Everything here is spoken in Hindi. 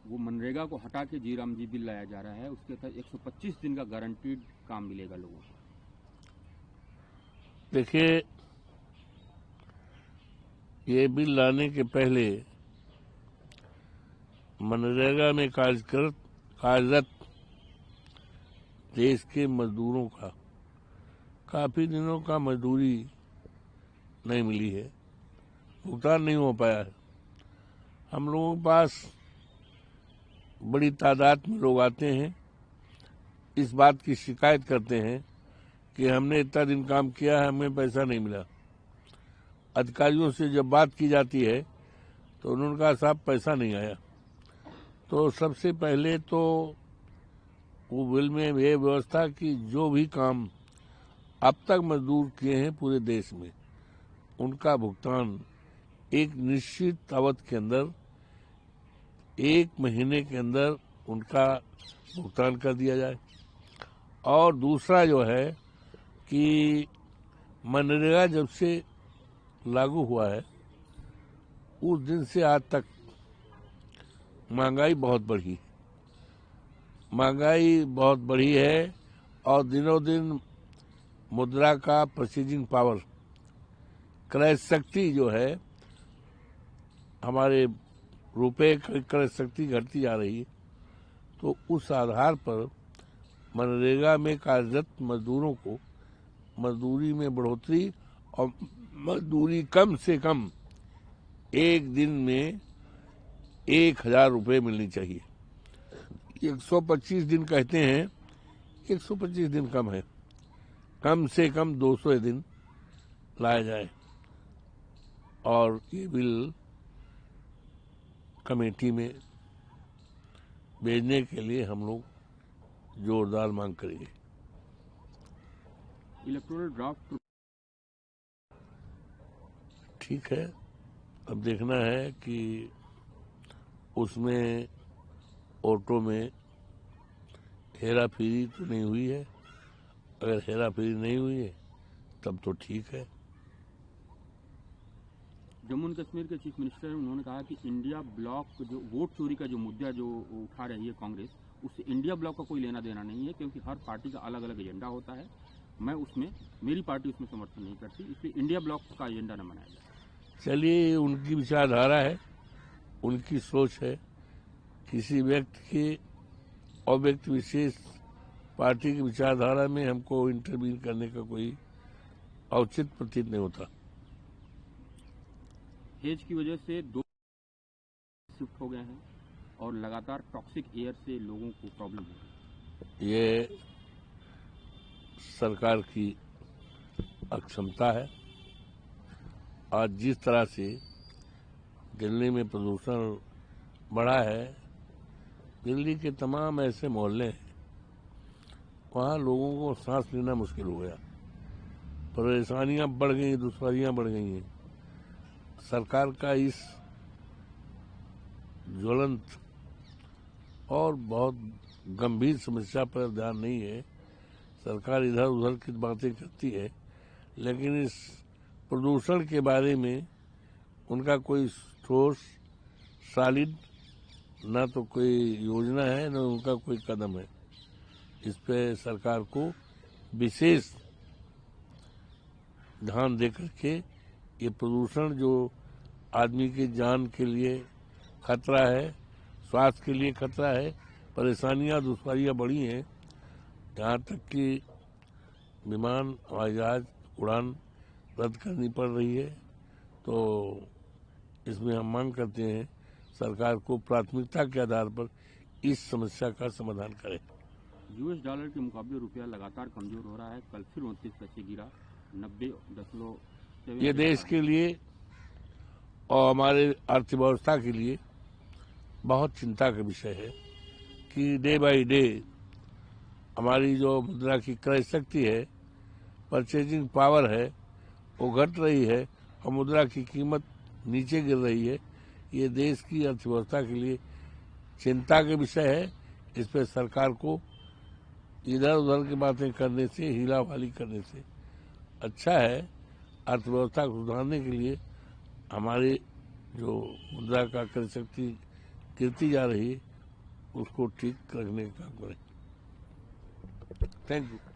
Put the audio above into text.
वो मनरेगा को हटा के जी राम जी बिल लाया जा रहा है, उसके तहत 125 दिन का गारंटीड काम मिलेगा लोगों को। देखिए, ये बिल लाने के पहले मनरेगा में कार्यरत देश के मजदूरों का काफी दिनों का मजदूरी नहीं मिली है, भुगतान नहीं हो पाया है। हम लोगों के पास बड़ी तादाद में लोग आते हैं, इस बात की शिकायत करते हैं कि हमने इतना दिन काम किया है, हमें पैसा नहीं मिला। अधिकारियों से जब बात की जाती है तो उन्होंने कहा साहब पैसा नहीं आया। तो सबसे पहले तो वो बिल में ये व्यवस्था कि जो भी काम अब तक मजदूर किए हैं पूरे देश में, उनका भुगतान एक निश्चित अवधि के अंदर, 1 महीने के अंदर उनका भुगतान कर दिया जाए। और दूसरा जो है कि मनरेगा जब से लागू हुआ है उस दिन से आज तक महंगाई बहुत बढ़ी है और दिनों दिन मुद्रा का परचेजिंग पावर, क्रय शक्ति जो है, हमारे रुपए की क्रय शक्ति घटती जा रही है। तो उस आधार पर मनरेगा में कार्यरत मजदूरों को मजदूरी में बढ़ोतरी और मजदूरी कम से कम एक दिन में 1000 रुपये मिलनी चाहिए। 125 दिन कहते हैं, 125 दिन कम है, कम से कम 200 दिन लाया जाए। और ये बिल कमेटी में भेजने के लिए हम लोग जोरदार मांग करेंगे। इलेक्टोरल ड्राफ्ट ठीक है, अब देखना है कि उसमें ऑटो में हेरा फेरी तो नहीं हुई है। अगर हेरा फेरी नहीं हुई है तब तो ठीक है। जम्मू एंड कश्मीर के चीफ मिनिस्टर, उन्होंने कहा कि इंडिया ब्लॉक जो वोट चोरी का जो मुद्दा जो उठा रही है कांग्रेस, उससे इंडिया ब्लॉक का कोई लेना देना नहीं है, क्योंकि हर पार्टी का अलग अलग एजेंडा होता है। मेरी पार्टी उसमें समर्थन नहीं करती, इसलिए इंडिया ब्लॉक का एजेंडा न बनाया जाए। चलिए, उनकी विचारधारा है, उनकी सोच है। किसी व्यक्ति के और व्यक्ति विशेष पार्टी की विचारधारा में हमको इंटरवीन करने का कोई औचित्य प्रतीत नहीं होता। हेज की वजह से 2 शिफ्ट हो गए हैं और लगातार टॉक्सिक एयर से लोगों को प्रॉब्लम हो रही है। ये सरकार की अक्षमता है। आज जिस तरह से दिल्ली में प्रदूषण बढ़ा है, दिल्ली के तमाम ऐसे मोहल्ले हैं वहाँ लोगों को सांस लेना मुश्किल हो गया, परेशानियां बढ़ गई, दुश्वारियां बढ़ गई हैं। सरकार का इस ज्वलंत और बहुत गंभीर समस्या पर ध्यान नहीं है। सरकार इधर उधर की बातें करती है, लेकिन इस प्रदूषण के बारे में उनका कोई ठोस सॉलिड ना तो कोई योजना है, ना उनका कोई कदम है। इस पे सरकार को विशेष ध्यान देकर के ये प्रदूषण जो आदमी की जान के लिए खतरा है, स्वास्थ्य के लिए खतरा है, परेशानियां दुश्वारियां बढ़ी हैं, यहाँ तक कि विमान हवाई जहाज उड़ान रद्द करनी पड़ रही है। तो इसमें हम मांग करते हैं सरकार को प्राथमिकता के आधार पर इस समस्या का समाधान करे। यूएस डॉलर के मुकाबले रुपया लगातार कमजोर हो रहा है, कल फिर 29 पैसे गिरा, 90.7। ये देश के लिए और हमारे अर्थव्यवस्था के लिए बहुत चिंता का विषय है कि डे बाय डे हमारी जो मुद्रा की क्रय शक्ति है, परचेजिंग पावर है, वो घट रही है और मुद्रा की कीमत नीचे गिर रही है। ये देश की अर्थव्यवस्था के लिए चिंता का विषय है। इस पर सरकार को इधर उधर की बातें करने से, हीला वाली करने से अच्छा है अर्थव्यवस्था को सुधारने के लिए हमारी जो मुद्रा का क्रय शक्ति गिरती जा रही है उसको ठीक करने का करें। Thank you.